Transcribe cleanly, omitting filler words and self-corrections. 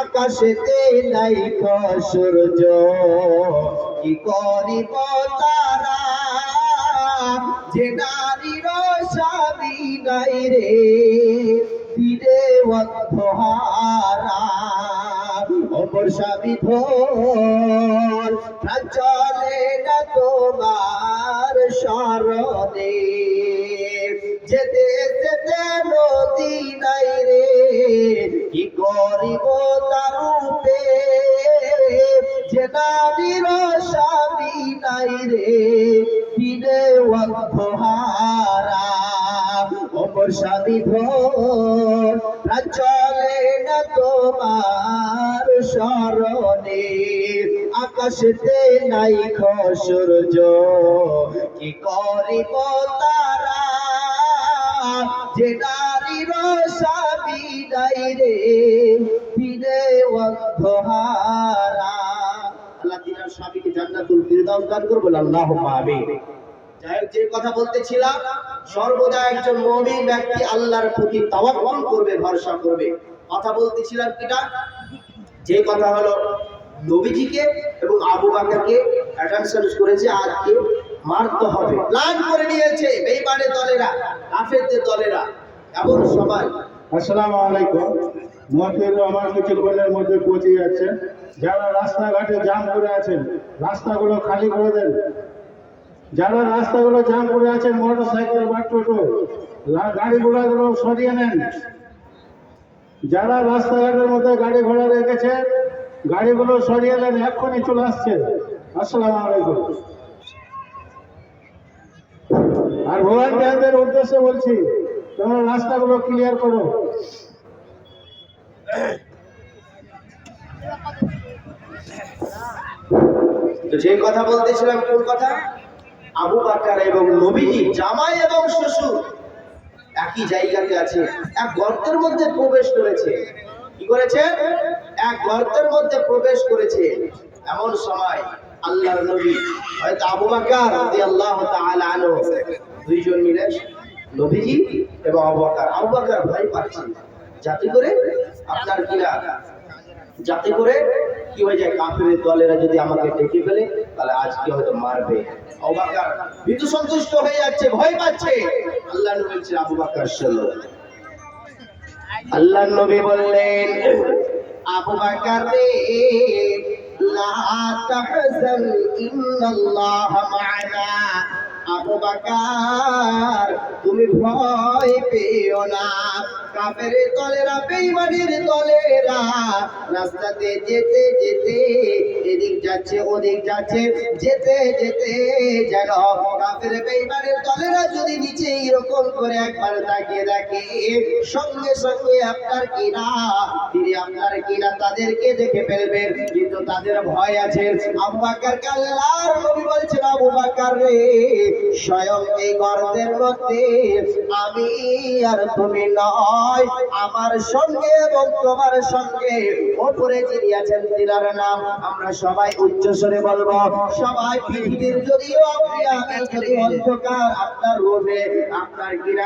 আকাশেতে নাই সূর্য কি করিব তারা যে নারীর স্বামী নাই রে দিনে অন্ধহারা অমর স্বামী ভোর চলে না তোমার স্মরণে যেতে যেতে নদী নাই রে কি করিব তারূপে যে নারীর স্বামী নাই রে দিনে অন্ধহারা অমর স্বামী ভোর চলে না তোমার স্মরণে আকাশেতে নাই সূর্য কি করিব তারা যে নারীর স্বামী নাই রে দিনে অন্ধহারা। আল্লাহ তিনার স্বামীকে জান্নাতুল ফিরদাউস দান করুন, বলে আল্লাহুম্মা আমিন। যাই হোক, যে কথা বলতেছিলাম, সর্বদা একজন মুমিন ব্যক্তি আল্লাহর প্রতি তাওয়াক্কুল করবে, ভরসা করবে। কথা বলতেছিলাম কিনা, যে কথা হলো নবীজিকে এবং আবু বকরকে অ্যাটেনশন করেছে, আজকে মারতে হবে, প্ল্যান করে নিয়েছে বেঈমানের দলেরা, কাফেরদের দলেরা। এমন সবাই আসসালামু আলাইকুম। মুয়াফির রহমান মুজিবুলের মধ্যে পৌঁছে যাচ্ছে। যারা রাস্তাঘাটে জাম করে আছেন, রাস্তাগুলো খালি করে দেন। যারা রাস্তাগুলো জাম করে আছেন, মোটর সাইকেল বা টোটো গাড়িগুলো সরিয়ে নেন। যারা রাস্তাঘাটের মধ্যে গাড়ি ঘোড়া রেখেছে, গাড়িগুলো সরিয়ে নেন, এক্ষুনি চলে আসছে। আসসালামু আলাইকুম। আর ভলান্টিয়ারদের উদ্দেশ্যে বলছি, তোমরা রাস্তাগুলো ক্লিয়ার করো। তো যে কথা বলতেছিলাম, কোন কথা? আবু বকর এবং নবীজি জামাই এবং শ্বশুর একই জায়গাতে আছে, এক গর্তের মধ্যে প্রবেশ করেছে। কি করেছে? এক গর্তের মধ্যে প্রবেশ করেছে। এমন সময় আল্লাহর নবী, হয়তো আবু বকর রাদিয়াল্লাহু তাআলা আনহু, দুইজন মিলে, নবীজি এবং আবু বকর। আবু বকর ভয় পাচ্ছেন, যাতে করে আপনার কিনা, যাতে করে কি হয়ে যায়, কাফেরের দলেরা যদি আমাকে ডেকে ফেলে তাহলে আজকে হয়তো মারবে। আবু বকর ভীতু সন্তুষ্ট হয়ে যাচ্ছে, ভয় পাচ্ছে। আল্লাহ নবী বলছেন, আবু বকর শোনো। আল্লাহ নবী বললেন, আবু বকর রে, লা তাহজান ইন্নাল্লাহ মা'ানা। আবু বকর, তুমি ভয় পেও না। কাফেরের দলেরা, বেঈমানের দলেরা রাস্তাতে যেতে যেতে এদিক যাচ্ছে ওদিক যাচ্ছে, যেতে যেতে যেন কাফের বেঈমানের দলেরা যদি নিচে এরকম করে একবার তাকিয়ে দেখে, সঙ্গে সঙ্গে আপনার কিনা, তিনি আপনার কিনা তাদেরকে দেখে ফেলবেন। কিন্তু তাদের ভয় আছে। আবু বকরকে আল্লাহর নবী বলছেন, আবু বকর রে, স্বয়ং এই গর্তের মধ্যে আমি আর তুমি নয়, আমার সঙ্গে এবং তোমার সঙ্গে ওপরে যিনি আছেন তিনার নাম আমরা সবাই উচ্চস্বরে বলবো। সবাই পৃথিবীর যদিও আপনি আমি যদি অন্ধকার আপনার রূপে আপনার কিনা